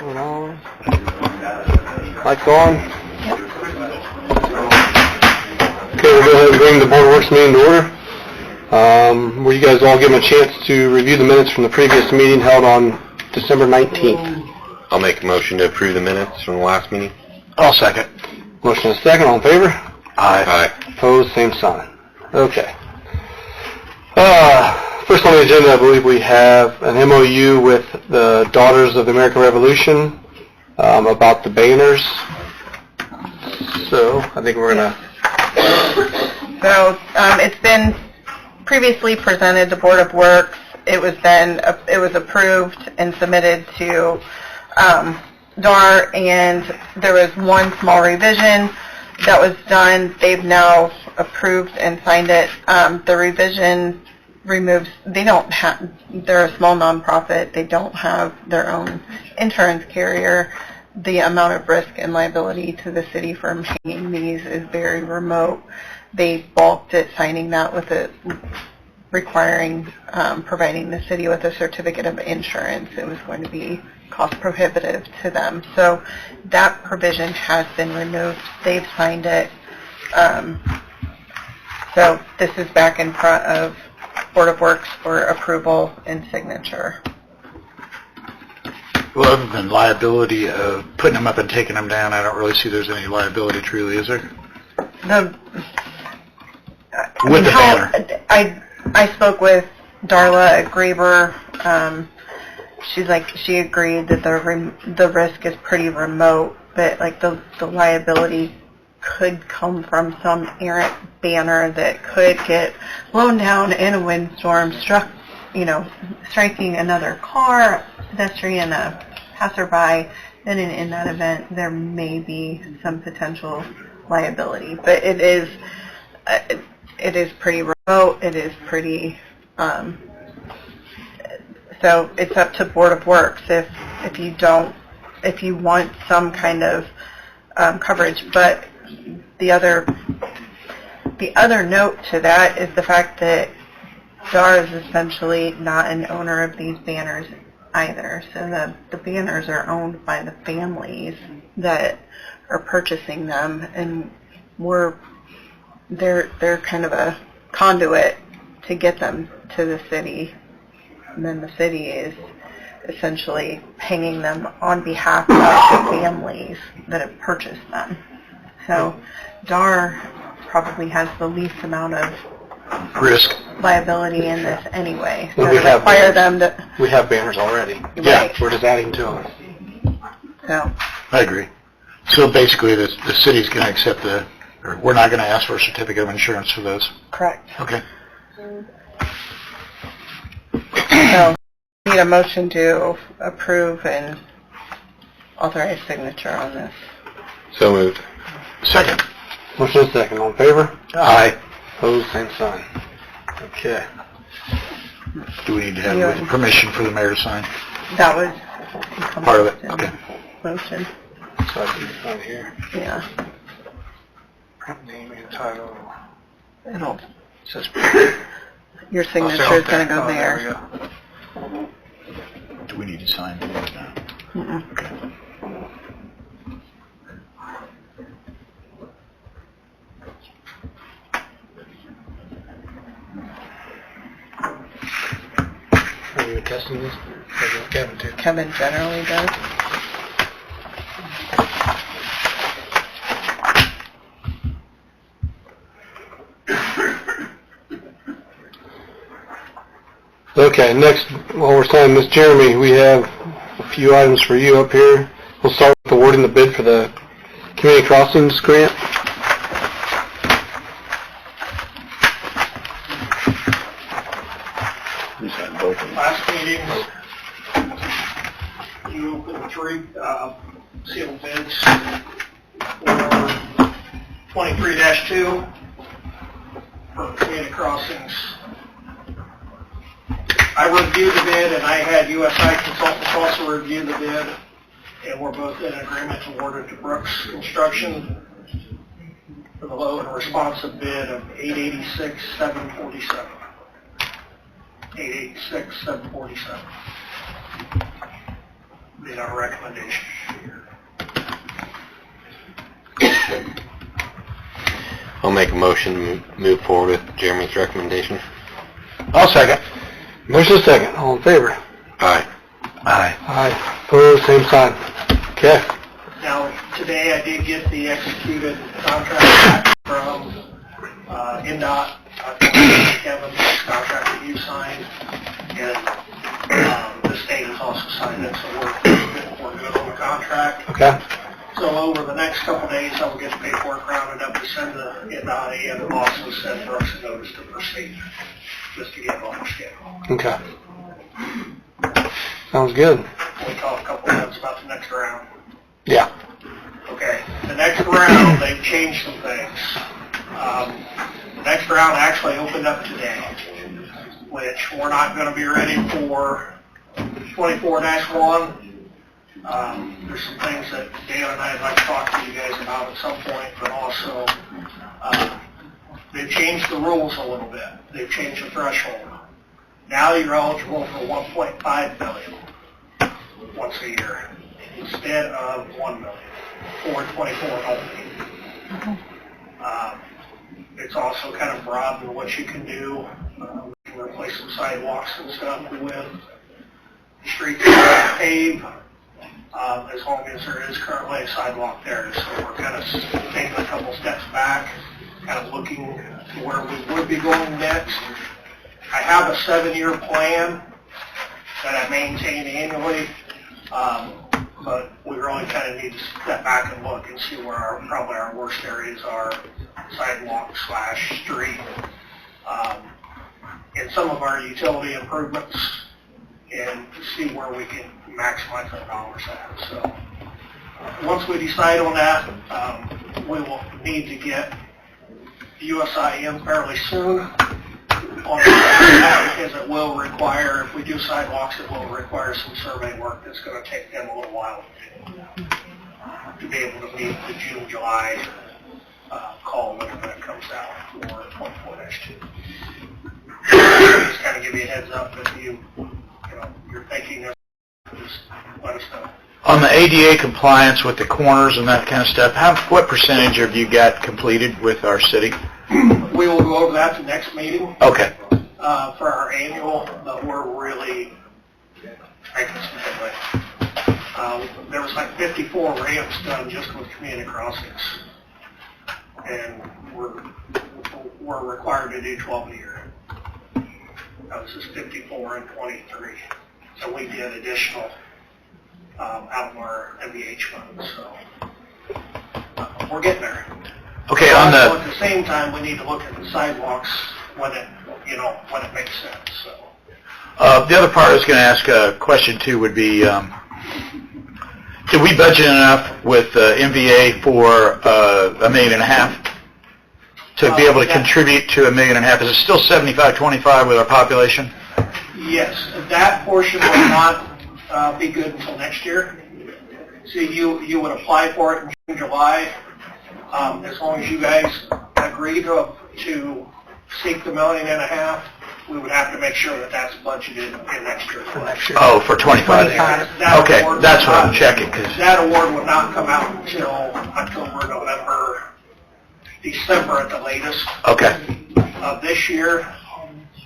Moving on. Lights on. Okay, we'll go ahead and bring the Board of Works meeting to order. Will you guys all give them a chance to review the minutes from the previous meeting held on December 19th? I'll make a motion to approve the minutes from the last meeting. I'll second. Motion is second. All in favor? Aye. Opposed? Same sign. Okay. First on the agenda, I believe we have an MOU with the Daughters of the American Revolution about the banners. So I think we're going to... So it's been previously presented to Board of Works. It was approved and submitted to DAR, and there was one small revision that was done. They've now approved and signed it. The revision removes, they're a small nonprofit. They don't have their own insurance carrier. The amount of risk and liability to the city from hanging these is very remote. They balked at signing that with it requiring, providing the city with a certificate of insurance. It was going to be cost prohibitive to them. So that provision has been removed. They've signed it. So this is back in front of Board of Works for approval and signature. Well, other than liability of putting them up and taking them down, I don't really see there's any liability truly, is there? With the banner. I spoke with Darla at Graber. She agreed that the risk is pretty remote, but like the liability could come from some errant banner that could get blown down in a windstorm, striking another car, pedestrian, a passerby. Then in that event, there may be some potential liability. But it is pretty remote. It is pretty. So it's up to Board of Works if you want some kind of coverage. But the other note to that is the fact that DAR is essentially not an owner of these banners either. So the banners are owned by the families that are purchasing them, and they're kind of a conduit to get them to the city. And then the city is essentially hanging them on behalf of the families that have purchased them. So DAR probably has the least amount of Risk. liability in this anyway. So We have require them to... We have banners already. Right. Yeah, we're just adding to them. So, I agree. So basically, the city's going to accept or we're not going to ask for a certificate of insurance for those. correct. Okay. So, need a motion to approve and authorize signature on this. So moved. Second. Motion is second. All in favor? Aye. Opposed? Same sign. Okay. Do we need to have permission for the mayor to sign? That was Part of it. in Okay. motion. So I can sign here. Yeah. Print name and title. It'll, Says your signature is going to go there. we go. Do we need to sign these now? Mm-mm. Okay. Are you testing this? Kevin too. Kevin generally does. Okay, next, while we're signing this, Jeremy, we have a few items for you up here. We'll start with awarding the bid for the Community Crossings grant. Last meeting, you opened 3 sealed bids for 23-2 for community crossings. I reviewed the bid, and I had USI Consultants also review the bid, and we're both in agreement to award it to Brooks Construction for the low and responsive bid of $886,747. $886,747. be our recommendation. I'll make a motion to move forward with Jeremy's recommendation. I'll second. Motion is second. All in favor? Aye. Aye. Aye. Opposed, same sign. Okay. Now, today I did get the executed contract back from NDOT. Kevin's contract that you signed, and the state has also signed it, so we're good on the contract. Okay. So over the next couple of days, I will get the paperwork rounded up to send to NDOT and also send Brooks a notice to proceed, just to get on the schedule. Okay. Sounds good. We talked a couple of minutes about the next round. Yeah. Okay, the next round, they've changed some things. The next round actually opened up today, which we're not going to be ready for 24-1. There's some things that Dan and I would like to talk to you guys about at some point, but also they've changed the rules a little bit. They've changed the threshold. Now you're eligible for $1.5 million once a year instead of $1 million for 24 only. It's also kind of broadened what you can do. We can replace some sidewalks and stuff with streets that are paved, as long as there is currently a sidewalk there. So we're kind of taking a couple steps back, kind of looking to where we would be going next. I have a 7-year plan that I maintain annually, but we really kind of need to step back and look and see where probably our worst areas are, sidewalk / street, and some of our utility improvements, and see where we can maximize our dollars at. So once we decide on that, we will need to get USI in fairly soon on that, because it will require, if we do sidewalks, it will require some survey work that's going to take them a little while to be able to meet the June, July call when it comes out for 24-2. Just kind of give you a heads up if you're thinking of, just let us know. On the ADA compliance with the corners and that kind of stuff, what percentage have you got completed with our city? We will go over that the next meeting Okay. For our annual, but we're really making some headway. There was like 54 ramps done just with community crossings, and we're required to do 12 a year. That was just 54 and 23. So we did additional out of our MVH funds. So we're getting there. Okay, Also, at the same time, we need to look at the sidewalks when it makes sense. So the other part I was going to ask a question too would be, did we budget enough with MVA for $1.5 million to be able to contribute to $1.5 million? Is it still 75-25 with our population? yes, that portion will not be good until next year. So you would apply for it in June, July. As long as you guys agree to seek the $1.5 million, we would have to make sure that that's budgeted in next year. For next year. Oh, for 25. Okay, that's what I'm checking. Cause that award would not come out until October, November, December at the latest. Okay. This year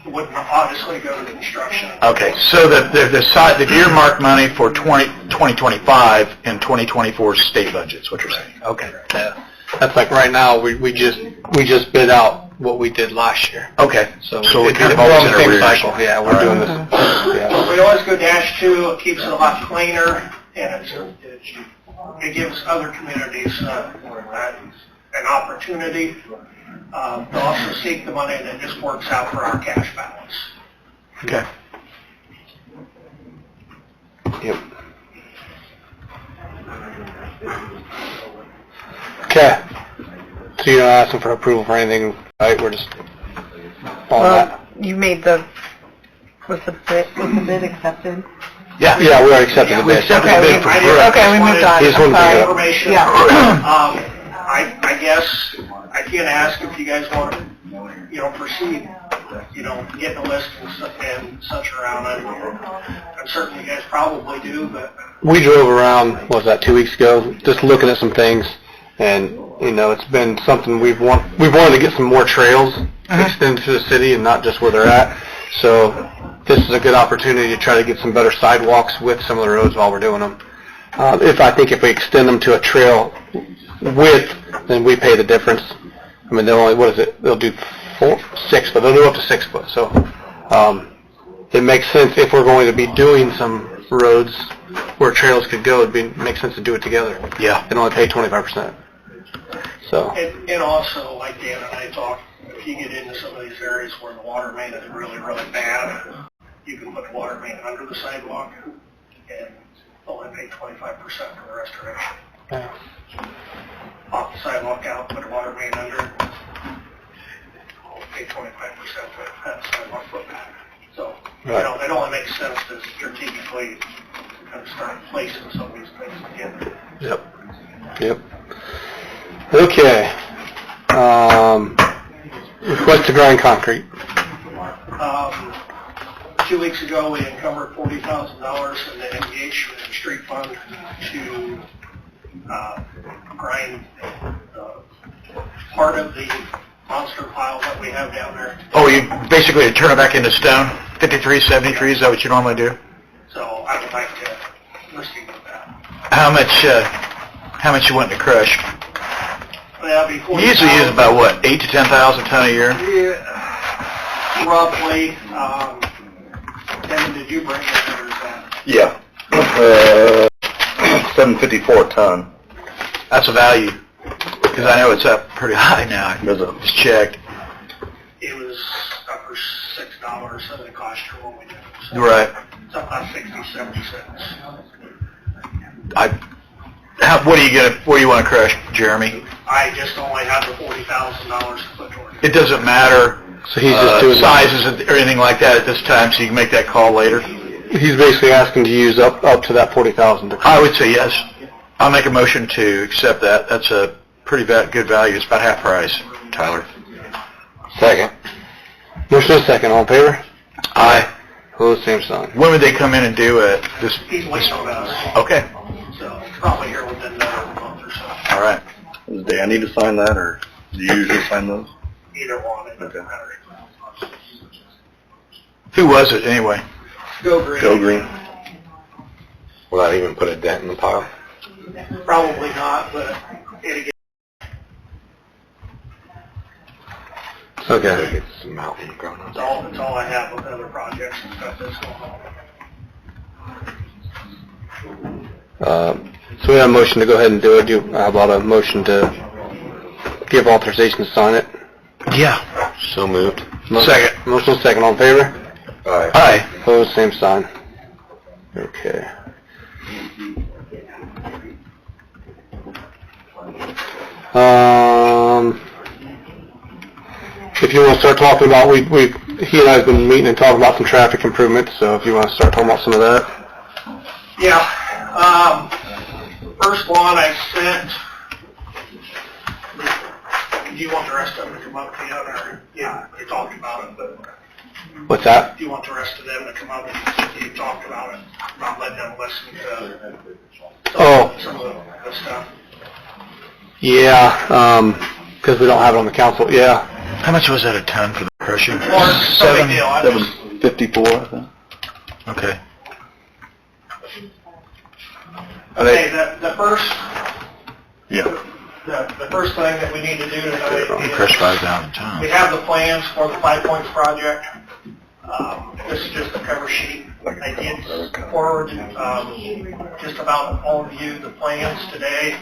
would obviously go to construction. Okay, so the earmark money for 2025 and 2024 state budgets, what you're saying? Okay. Yeah. That's like right now, we just bid out what we did last year. Okay. So we're kind of we're on always the in same arrears. cycle. Yeah, we're doing this. Yeah. We always go -2. It keeps it a lot cleaner, and it gives other communities an opportunity to also seek the money, and it just works out for our cash balance. Okay. Yep. Okay. So you're not asking for approval for anything, right? We're just on that. You made was the bid accepted? Yeah. Yeah, we already accepted the We bid. accepted Okay, the bid for we- Brooks. okay, we moved on. He just wanted to bring it up. Information. Yeah. I guess I can't ask if you guys want to, proceed getting a list and such around it. I'm certain you guys probably do, but We drove around, what was that, 2 weeks ago, just looking at some things, and, it's been something we've wanted to get some more trails extended to the city and not just where they're at. So this is a good opportunity to try to get some better sidewalks with some of the roads while we're doing them. If we extend them to a trail width, then we pay the difference. I mean, they'll only, they'll do 6, but they'll do up to 6 foot. So it makes sense if we're going to be doing some roads where trails could go, makes sense to do it together. Yeah. And only pay 25%. So. and also, like Dan and I talked, if you get into some of these areas where the water main is really, really bad, you can put the water main under the sidewalk and only pay 25% for the restoration. Yeah. Off the sidewalk out, put a water main under, pay 25% for that sidewalk foot back. So, Right. it only makes sense to strategically kind of start placing some of these things together. Yep. Okay. Request to grind concrete. 2 weeks ago, we encumbered $40,000 in the MVH street fund to grind part of the monster pile that we have down there. Oh, you basically turn it back into stone? 53, 73, is that what you normally do? So I would like to proceed with that. How much you want to crush? That'd be You usually use about, what, 8 to 10,000 ton a year? Yeah, roughly. Kevin, did you bring that or is that? Yeah. 754 a ton. That's a value, because I know it's up pretty high now. Is it? Just checked. It was up for $6 and it cost you what we did. So Right. It's up about 60, 70 cents. What do you want to crush, Jeremy? I just only have the $40,000 to put toward it. It doesn't matter So he's just doing sizes or anything like that at this time, so you can make that call later? He's basically asking to use up to that 40,000. I would say yes. I'll make a motion to accept that. That's a pretty good value. It's about half price, Tyler. Second. Motion and second. All in favor? Aye. Opposed, same sign. When would they come in and do it? He's waiting on us, Okay. so probably here within another month or so. All right. Does Dan need to sign that, or do you usually sign those? Either one, it doesn't Okay. matter. Who was it anyway? Go green. Go Green. Will that even put a dent in the pile? Probably not, but it Okay. It's a mountain growing up. That's all I have with other projects and stuff that's going on. So we have a motion to go ahead and do it. How about a motion to give authorization to sign it? Yeah. So moved. Second. Motion and second. All in favor? Aye. Aye. Opposed, same sign. Okay. If you want to start talking about, he and I have been meeting and talking about some traffic improvements, so if you want to start talking about some of that. Yeah, first one I sent, do you want the rest of them to come up to you, or, yeah, you talked about it, but What's that? do you want the rest of them to come up, you talked about it, not let them listen to some of the stuff. Yeah, because we don't have it on the council, yeah. How much was that a ton for the crushing? Well, it's no big deal, I just, 754, I think. Okay. okay, the first, Yeah. the first thing that we need to do tonight Crush is, 5,000 we tons. have the plans for the 5 Points project. This is just a cover sheet. I did forward just about all of you the plans today.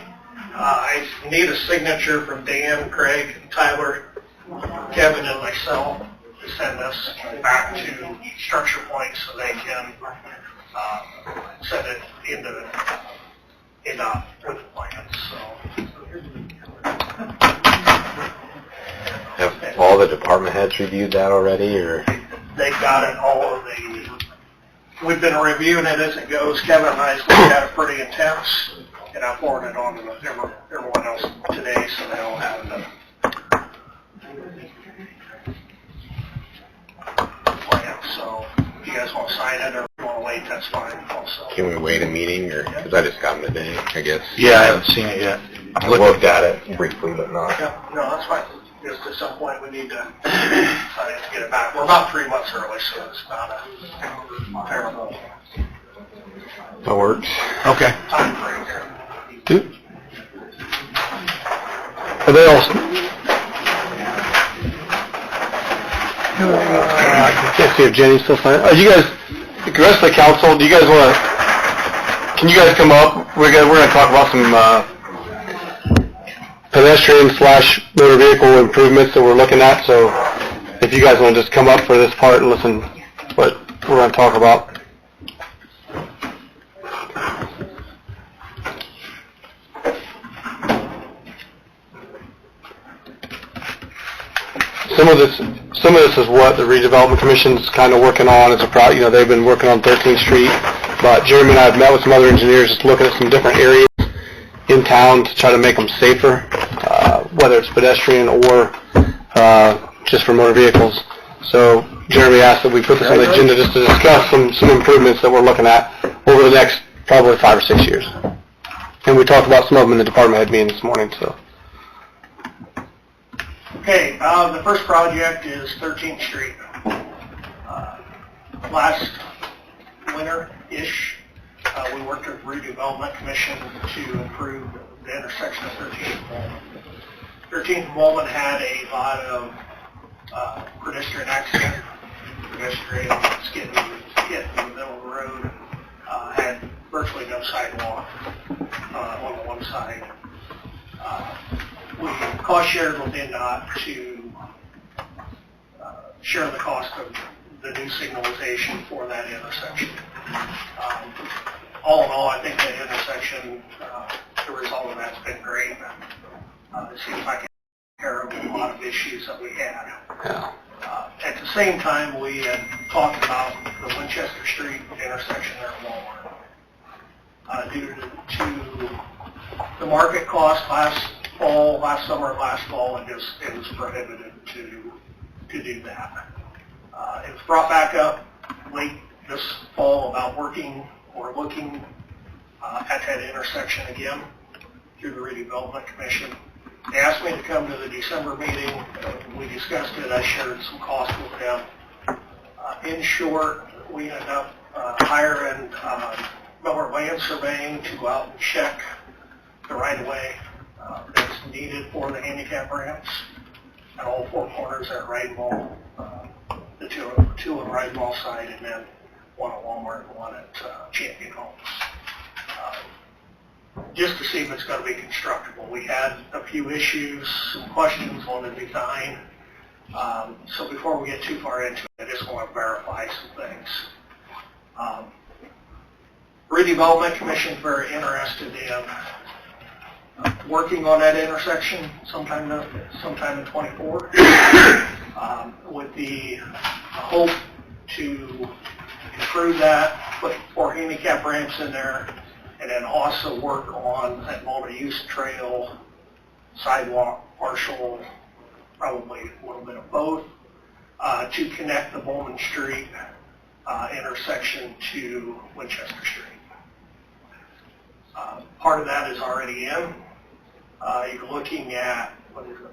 I need a signature from Dan, Craig, Tyler, Kevin, and myself to send this back to Structure Point so they can send it into with the plans. So. Have all the department heads reviewed that already, or? They've got it all of we've been reviewing it as it goes. Kevin and I looked at it pretty intense, and I forwarded it on to everyone else today, so they all have it. you guys want to sign it or if you want to wait, that's fine also. Can we wait a meeting, or, because I just got them today, I guess. Yeah, I haven't seen it yet. I looked at it briefly, but not. Yeah, no, that's fine. Just at some point, we need to, I need to get it back. We're about 3 months early, so it's not a terrible That works. Okay. time frame here. Are they all? I can't see if Jenny's still signing. Are you guys, the rest of the council, do you guys want to, can you guys come up? We're going to talk about some pedestrian/motor vehicle improvements that we're looking at, so if you guys want to just come up for this part and listen what we're going to talk about. Some of this is what the redevelopment commission's kind of working on. It's they've been working on 13th Street, but Jeremy and I have met with some other engineers just looking at some different areas in town to try to make them safer, whether it's pedestrian or just for motor vehicles. So Jeremy asked that we put this on the agenda just to discuss some improvements that we're looking at over the next probably 5 or 6 years. And we talked about some of them in the department head meeting this morning, so. Okay, the first project is 13th Street. Last winter-ish, we worked with the Redevelopment Commission to improve the intersection of 13th and Bowman. 13th and Bowman had a lot of pedestrian accident, pedestrians getting hit in the middle of the road, had virtually no sidewalk on the one side. We cost shared with NDOT to share the cost of the new signalization for that intersection. All in all, I think that intersection, the result of that's been great. It seems like it took care of a lot of issues that we had. Yeah. At the same time, we had talked about the Winchester Street intersection there at Walmart. Due to the market cost last summer, last fall, it was prohibited to do that. It was brought back up late this fall about looking at that intersection again through the Redevelopment Commission. They asked me to come to the December meeting. We discussed it. I shared some costs with them. In short, we ended up hiring Miller Land Surveying to go out and check the right-of-way that's needed for the handicap ramps at all 4 corners at Ride Mall, the two on Ride Mall side, and then one at Walmart and one at Champion Homes. Just to see if it's going to be constructible. We had a few issues, some questions on the design. So before we get too far into it, I just want to verify some things. Redevelopment Commission is very interested in working on that intersection sometime in 24, with the hope to improve that, put 4 handicap ramps in there, and then also work on that multi-use trail, sidewalk, partial, probably a little bit of both, to connect the Bowman Street intersection to Winchester Street. Part of that is already in. You're looking at,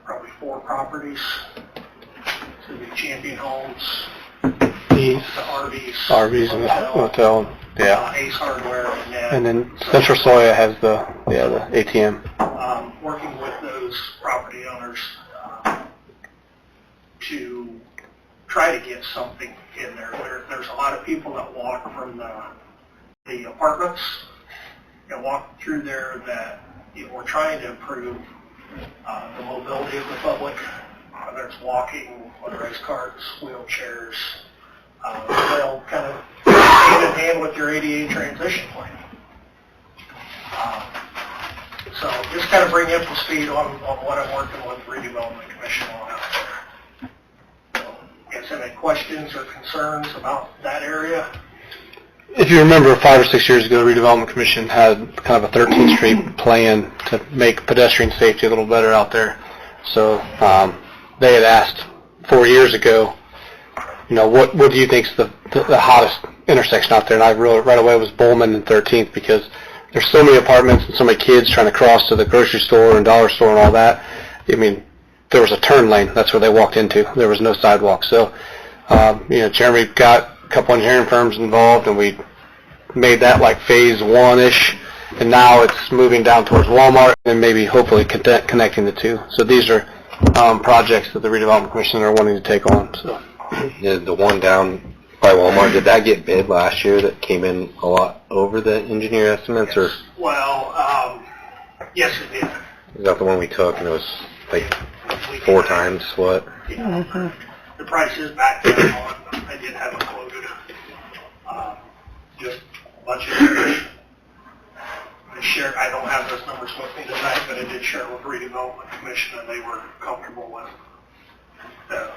probably 4 properties. So the Champion Homes, the RVs and the hotel, yeah. Ace Hardware, And then Central Soya has the ATM. Working with those property owners to try to get something in there. There's a lot of people that walk from the apartments and walk through there that we're trying to improve the mobility of the public, whether it's walking, whether it's carts, wheelchairs. They'll kind of hand in hand with your ADA transition plan. So just kind of bring you up to speed on what I'm working with the Redevelopment Commission on out there. So, guys have any questions or concerns about that area? If you remember, 5 or 6 years ago, the Redevelopment Commission had kind of a 13th Street plan to make pedestrian safety a little better out there. So they had asked 4 years ago what do you think's the hottest intersection out there? And I wrote right away was Bowman and 13th because there's so many apartments and so many kids trying to cross to the grocery store and dollar store and all that. I mean, there was a turn lane. That's where they walked into. There was no sidewalk. So, Jeremy got a couple engineering firms involved, and we made that like phase 1-ish, and now it's moving down towards Walmart and maybe hopefully connecting the two. So these are projects that the redevelopment commission are wanting to take on. So The one down by Walmart, did that get bid last year that came in a lot over the engineer estimates, or Well, yes, it did. is that the one we took and it was like 4 times what? Yeah. The price is back down on, I did have it quoted, just a bunch of I don't have those numbers with me tonight, but I did share it with the redevelopment commission, and they were comfortable with the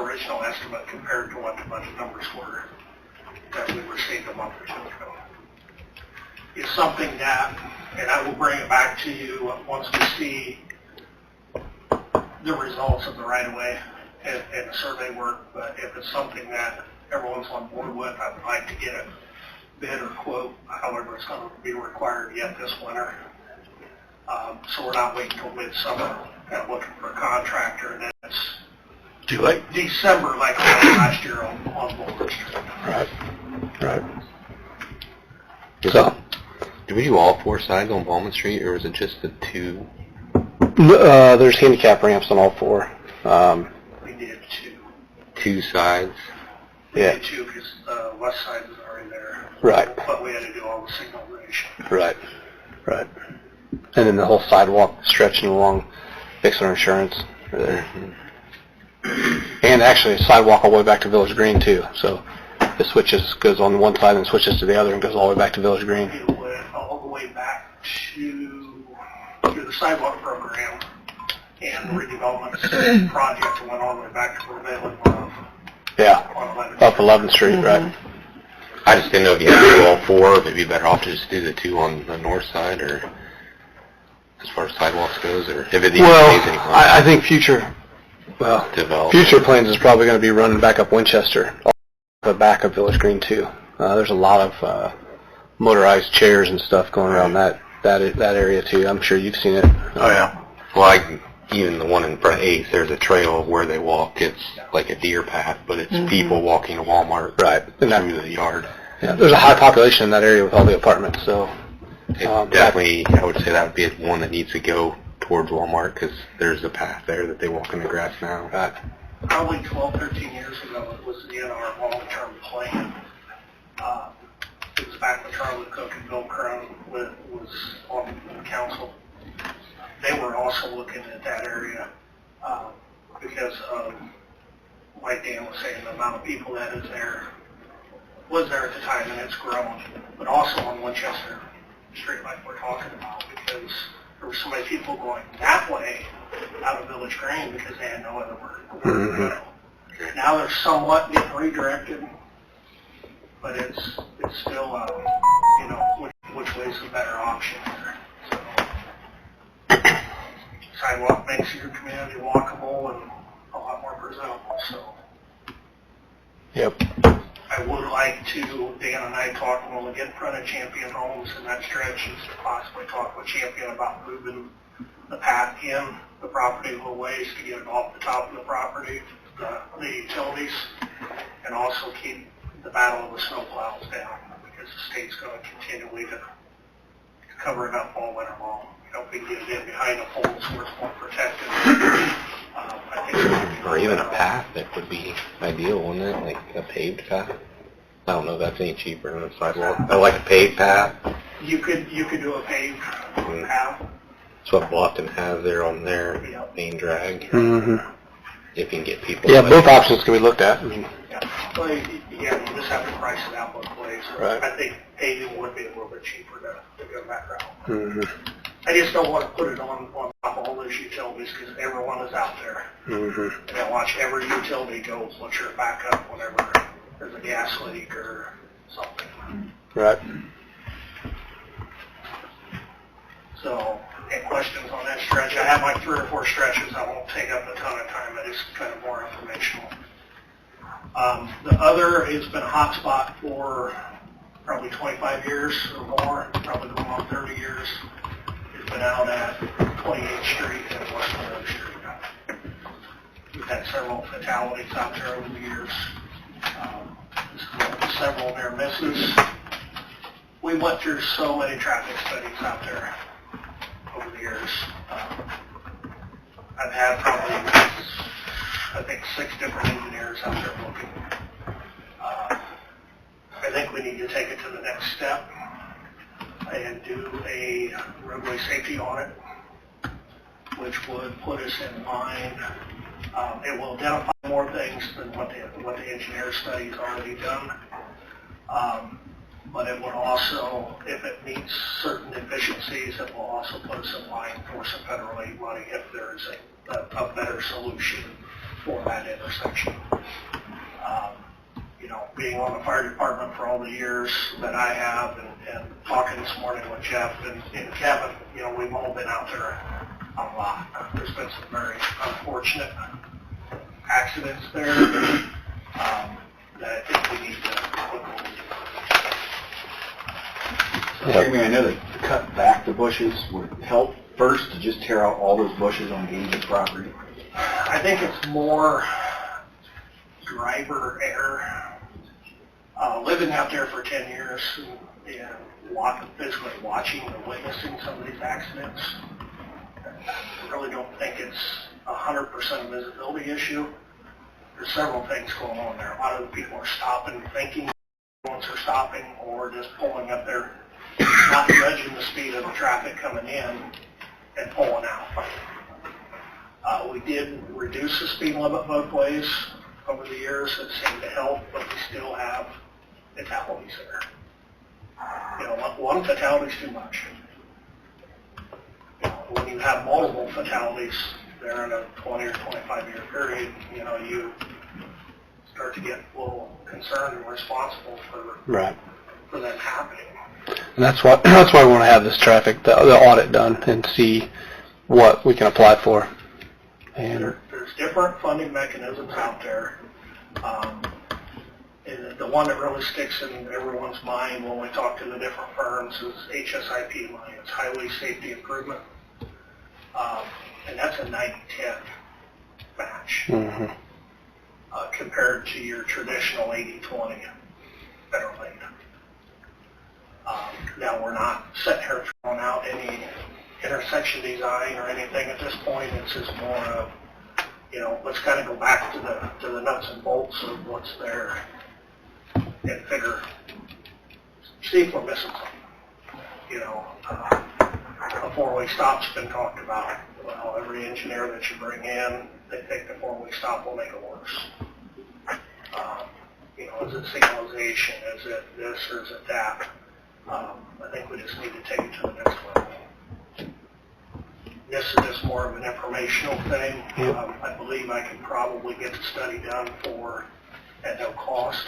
original estimate compared to what the budget numbers were that we received a month or 2 ago. It's something that, and I will bring it back to you once we see the results of the right-of-way and the survey work, but if it's something that everyone's on board with, I would like to get a bid or quote, however it's going to be required yet this winter. So we're not waiting until midsummer and looking for a contractor, and then it's Too late. December like we had last year on Boulder Street. right. So, do we do all 4 sides on Bowman Street, or was it just the 2? There's handicap ramps on all 4. We did 2. 2 sides? We Yeah. did 2 because the west side was already there. Right. But we had to do all the signalization. Right. And then the whole sidewalk stretching along Fixler Insurance. And actually a sidewalk all the way back to Village Green too. So it goes on one side and switches to the other and goes all the way back to Village Green. It went all the way back to the sidewalk program and redevelopment project went all the way back to Prevailing Love Yeah. on 11th Up 11th Street, right. I just didn't know if you had to do all 4, if it'd be better off to just do the 2 on the north side, or as far as sidewalks goes, or if it even stays any longer. I think future plans is probably going to be running back up Winchester, the back of Village Green too. There's a lot of motorized chairs and stuff going around that area too. I'm sure you've seen it. Oh, yeah. Well, even the one in front of Ace, there's a trail where they walk. It's like a deer path, but it's people walking to Walmart Right. And through the yard. Yeah, there's a high population in that area with all the apartments, so Definitely, I would say that would be one that needs to go towards Walmart, because there's a path there that they walk in the grass now. right. Probably 12, 13 years ago, it was in our long-term plan. It was back when Charlie Cook and Bill Crone was on the council. They were also looking at that area because of, like Dan was saying, the amount of people that was there at the time, and it's grown. But also on Winchester Street, like we're talking about, because there were so many people going that way out of Village Green because they had no other where to go. Now they're somewhat getting redirected, but it's still, which way's the better option there. So, sidewalk makes your community walkable and a lot more presentable, so. Yep. I would like to, Dan and I talked when we get in front of Champion Homes and that stretch, is to possibly talk with Champion about moving the path in the property a little ways to get it off the top of the property, the utilities, and also keep the battle of the snowplows down, because the state's going to continually to cover it up all winter long. If we can get it in behind the poles where it's more protected, I think it would be Or even a path that would be ideal, wouldn't it? Like a paved path. I don't know if that's any cheaper than a sidewalk. I like a paved path. You could do a paved path. That's what Bluffton has there on their main drag. Mm-hmm. If you can get people. Yeah, both options can be looked at. I mean, Well, you just have to price it out both ways. Right. I think paving would be a little bit cheaper to go that route. mm-hmm. I just don't want to put it on top of all those utilities because everyone is out there. Mm-hmm. And I watch every utility go once you're back up whenever there's a gas leak or something. Right. So, any questions on that stretch? I have like 3 or 4 stretches. I won't take up a ton of time. It is kind of more informational. The other has been a hot spot for probably 25 years or more, probably going on 30 years. It's been out at 28th Street and West Monroe Street. We've had several fatalities out there over the years, several near misses. We went through so many traffic studies out there over the years. I've had probably, I think, 6 different engineers out there looking. I think we need to take it to the next step and do a roadway safety audit, which would put us in line. It will identify more things than what the engineer study's already done. But it would also, if it meets certain deficiencies, it will also put us in line for some federal aid money if there is a better solution for that intersection. You know, being on the fire department for all the years that I have, and talking this morning with Jeff and Kevin, you know, we've all been out there a lot. There's been some very unfortunate accidents there that I think we need to look over. Jamie, I know that cut back the bushes would help first to just tear out all those bushes on Gage's property. I think it's more driver error. Living out there for 10 years and physically watching and witnessing some of these accidents, I really don't think it's 100% visibility issue. There's several things going on there. A lot of the people are stopping, thinking once they're stopping, or just pulling up there, not judging the speed of the traffic coming in and pulling out. We did reduce the speed limit both ways over the years. It seemed to help, but we still have fatalities there. You know, one fatality is too much. You know, when you have multiple fatalities there in a 20 or 25 year period, you know, you start to get a little concerned and responsible for them happening. And that's why we want to have this the audit done and see what we can apply for. And There's different funding mechanisms out there. And the one that really sticks in everyone's mind when we talk to the different firms is HSIP money. It's Highway Safety Improvement. And that's a 90-10 match compared to your traditional 80-20 federal aid. Now, we're not sitting here throwing out any intersection design or anything at this point. It's just more of, you know, let's kind of go back to the nuts and bolts of what's there and figure, see if we're missing something. You know, a four-way stop's been talked about. Well, every engineer that you bring in, they think the four-way stop will make it worse. You know, is it signalization? Is it this or is it that? I think we just need to take it to the next level. This is just more of an informational thing. I believe I can probably get the study done at no cost.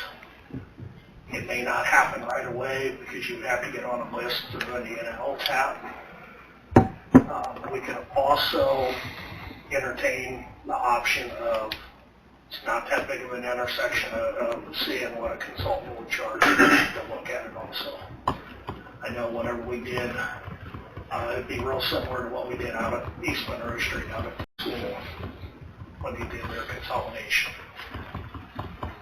It may not happen right away because you have to get on a list to run the NL tap. We can also entertain the option of, it's not that big of an intersection, of seeing what a consultant would charge to look at it also. I know whenever we did, it'd be real similar to what we did out at East Monroe Street out at the school when they did their consolidation.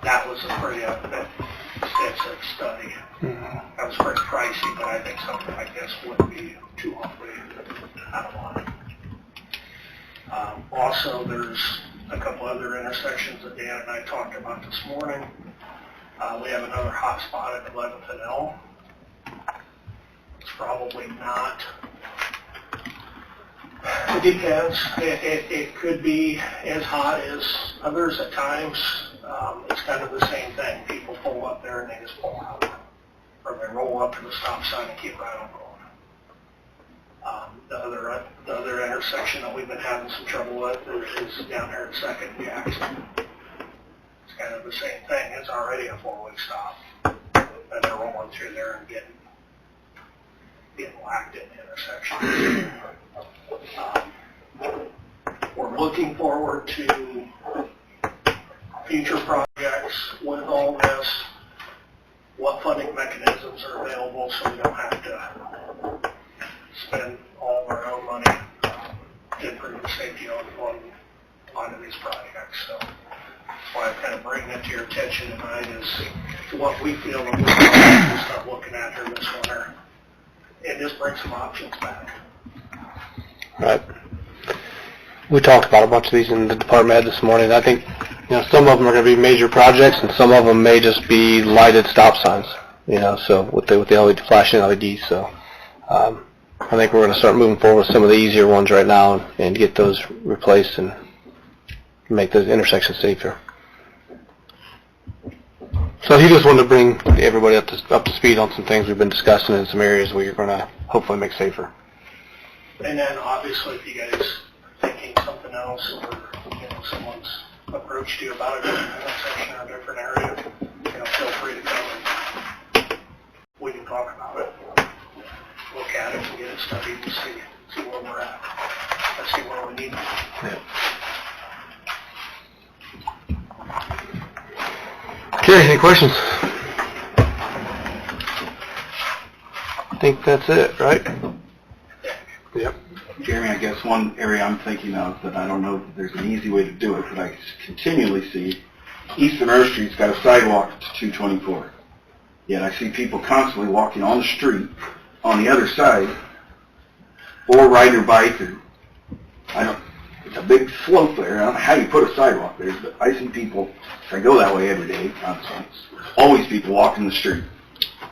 That was a pretty extensive study. That was pretty pricey, but I think something like this wouldn't be too awfully out of line. Also, there's a couple other intersections that Dan and I talked about this morning. We have another hot spot at 11th and Elm. It's probably not. It depends. It could be as hot as others at times. It's kind of the same thing. People pull up there and they just pull out. Or they roll up to the stop sign and keep right on going. The other intersection that we've been having some trouble with is down here at 2nd Jackson. It's kind of the same thing. It's already a four-way stop. And they're rolling through there and getting whacked in the intersection. We're looking forward to future projects. projects with all this, what funding mechanisms are available so we don't have to spend all of our own money to improve the safety on these projects. So that's why I'm kind of bringing it to your attention tonight is what we feel that we can start looking at here this winter and just bring some options back. Right. We talked about a bunch of these in the department head this morning. I think, some of them are going to be major projects, and some of them may just be lighted stop signs. So with the LED, flashing LEDs. So I think we're going to start moving forward with some of the easier ones right now and get those replaced and make those intersections safer. So he just wanted to bring everybody up to speed on some things we've been discussing in some areas where you're going to hopefully make safer. And then obviously if you guys are thinking something else or someone's approached you about a different intersection or a different area, feel free to come and we can talk about it. Look at it and get it studied and see where we're at. Let's see where we need to be. Yeah. Okay, any questions? I think that's it, right? Yep. Jeremy, I guess one area I'm thinking of that I don't know if there's an easy way to do it, but I continually see east of Earth Street's got a sidewalk to 224. Yet I see people constantly walking on the street on the other side or riding their bike or it's a big slope there. I don't know how you put a sidewalk there, but I see people, I go that way every day, constantly. Always people walking the street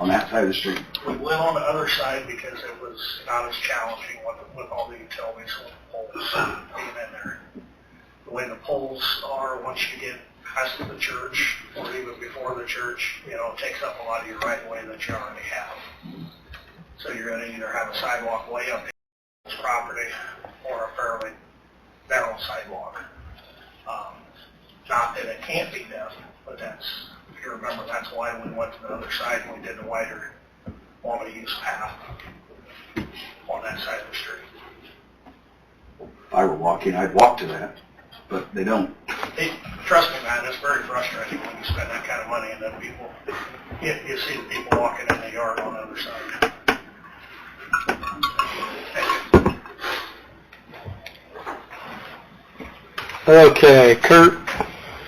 on that side of the street. We went on the other side because it was not as challenging with all the utilities and the poles being in there. The way the poles are, once you get past the church or even before the church, it takes up a lot of your right of way that you already have. So you're going to either have a sidewalk way up the property or a fairly narrow sidewalk. Not that it can't be done, but if you remember, that's why we went to the other side and we did the wider use path on that side of the street. If I were walking, I'd walk to that, but they don't. Trust me, man, it's very frustrating when you spend that kind of money and then you see the people walking in the yard on the other side. Okay, Kurt,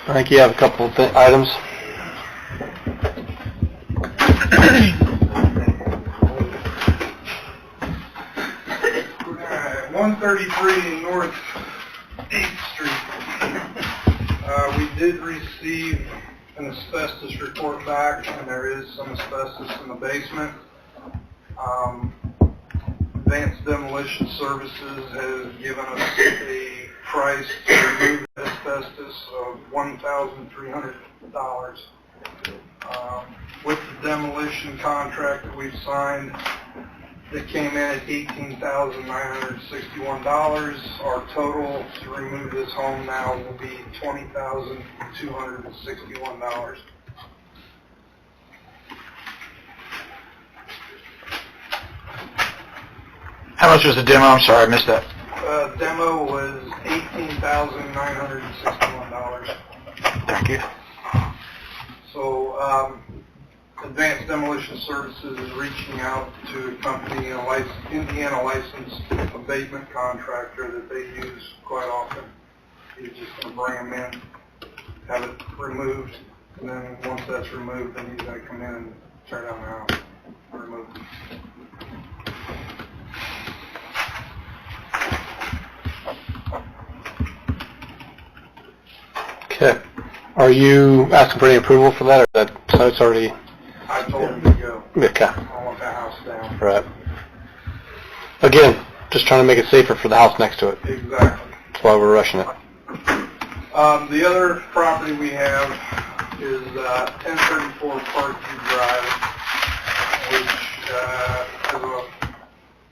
I think you have a couple of items. 133 North 8th Street. We did receive an asbestos report back, and there is some asbestos in the basement. Advanced Demolition Services has given us a price to remove the asbestos of $1,300. With the demolition contract that we've signed, it came in at $18,961. Our total to remove this home now will be $20,261. How much was the demo? I'm sorry, I missed that. Demo was $18,961. Thank you. So, Advanced Demolition Services is reaching out to a company, Indiana licensed abatement contractor that they use quite often. He's just going to bring them in, have it removed, and then once that's removed, then he's going to come in and tear down the house and remove it. Okay. Are you asking for any approval for that, or so it's already... I told him to go. Okay. I want that house down. Right. Again, just trying to make it safer for the house next to it. Exactly. That's why we're rushing it. The other property we have is 1034 Parkview Drive, which is a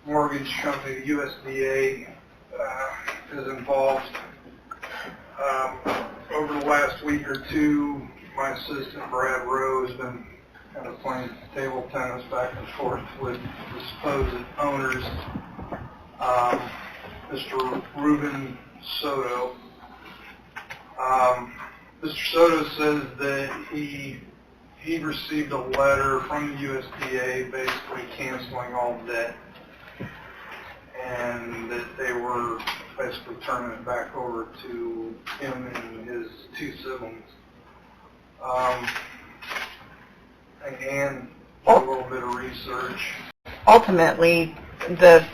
mortgage company, the USDA, is involved. Over the last week or two, my assistant Brad Rowe has been kind of playing table tennis back and forth with the supposed owners, Mr. Ruben Soto. Mr. Soto says that he received a letter from the USDA basically canceling all debt, and that they were basically turning it back over to him and his two siblings. And a little bit of research. Ultimately, this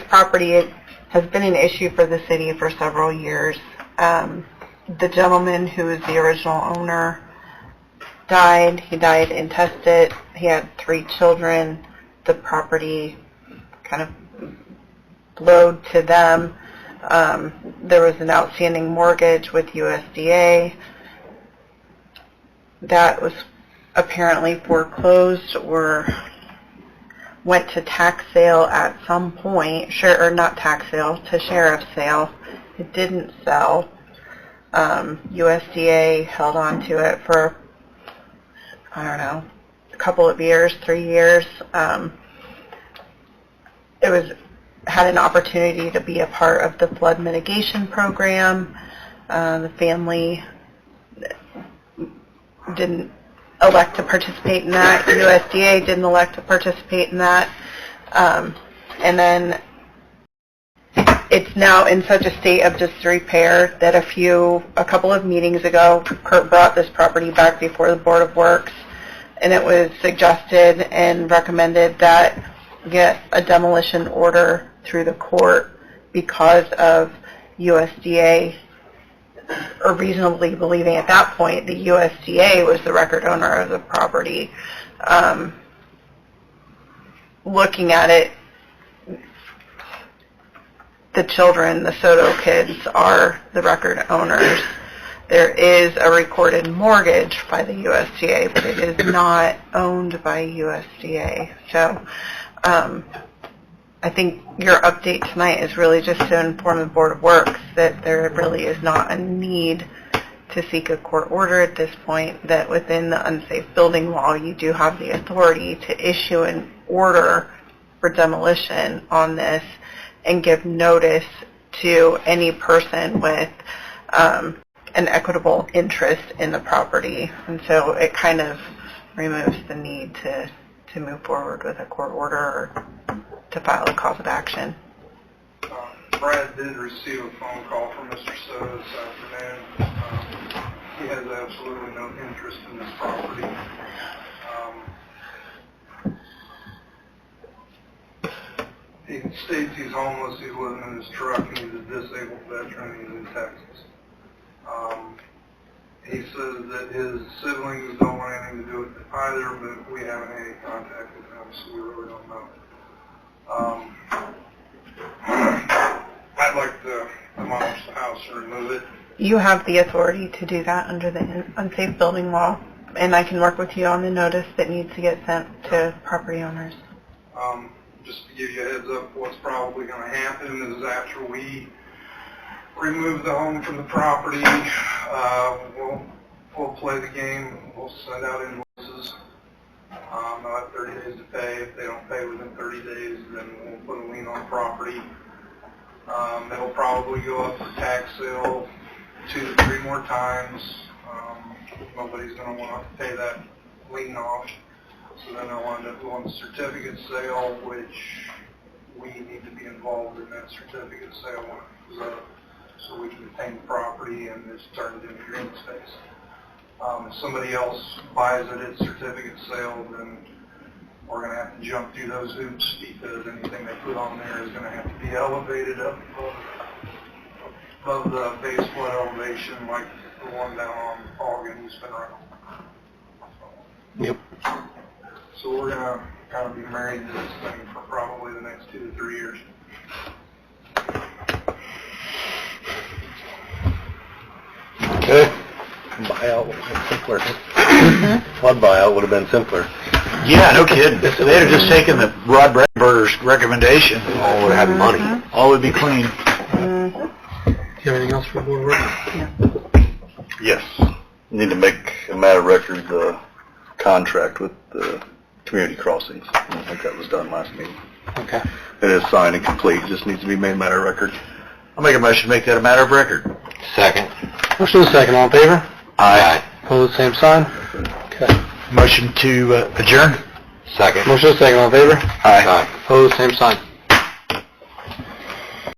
property has been an issue for the city for several years. The gentleman who was the original owner died. He died intestate. He had 3 children. The property kind of flowed to them. There was an outstanding mortgage with USDA that was apparently foreclosed or went to tax sale at some point, or not tax sale, to sheriff's sale. It didn't sell. USDA held on to it for, I don't know, a couple of years, 3 years. Had an opportunity to be a part of the flood mitigation program. The family didn't elect to participate in that. USDA didn't elect to participate in that. And then it's now in such a state of disrepair that a couple of meetings ago, Kurt brought this property back before the Board of Works, and it was suggested and recommended that get a demolition order through the court because of USDA, or reasonably believing at that point the USDA was the record owner of the property. Looking at it, the children, the Soto kids, are the record owners. There is a recorded mortgage by the USDA, but it is not owned by USDA. So I think your update tonight is really just to inform the Board of Works that there really is not a need to seek a court order at this point, that within the unsafe building law you do have the authority to issue an order for demolition on this and give notice to any person with an equitable interest in the property. And so it kind of removes the need to move forward with a court order or to file a cause of action. Brad did receive a phone call from Mr. Soto this afternoon. He has absolutely no interest in this property. He states he's homeless, he's living in his truck, and he's a disabled veteran, he's in Texas. He says that his siblings don't want anything to do with it either, but we haven't had any contact with them, so we really don't know. I'd like to demolish the house and remove it. You have the authority to do that under the unsafe building law, and I can work with you on the notice that needs to get sent to property owners. Just to give you a heads up, what's probably going to happen is after we remove the home from the property, we'll play the game. We'll send out invoices. They'll have 30 days to pay. If they don't pay within 30 days, then we'll put a lien on the property. It'll probably go up for tax sale 2 to 3 more times. Nobody's going to want to pay that lien off. So then they'll end up doing certificate sale, which we need to be involved in that certificate sale when it goes up, so we can retain the property and it's turned into green space. If somebody else buys it at certificate sale, then we're going to have to jump through those hoops because anything they put on there is going to have to be elevated up above the base flood elevation, like the one down on Ogden, East Monroe. Yep. So we're going to kind of be married to this thing for probably the next 2 to 3 years. Okay. Buyout would have been simpler. Flood buyout would have been simpler. Yeah, no kidding. They'd have just taken the Rod Bradburger's recommendation. All would have had money. All would be clean. Do you have anything else for the Board of Works? Yes. Need to make a matter of record the contract with the community crossings. I think that was done last meeting. Okay. It is signed and complete, just needs to be made a matter of record. I'll make a motion to make that a matter of record. Second. Motion is second, all in favor? Aye. Opposed, same sign. Okay. Motion to adjourn? Second. Motion is second, all in favor? Aye. Opposed, same sign.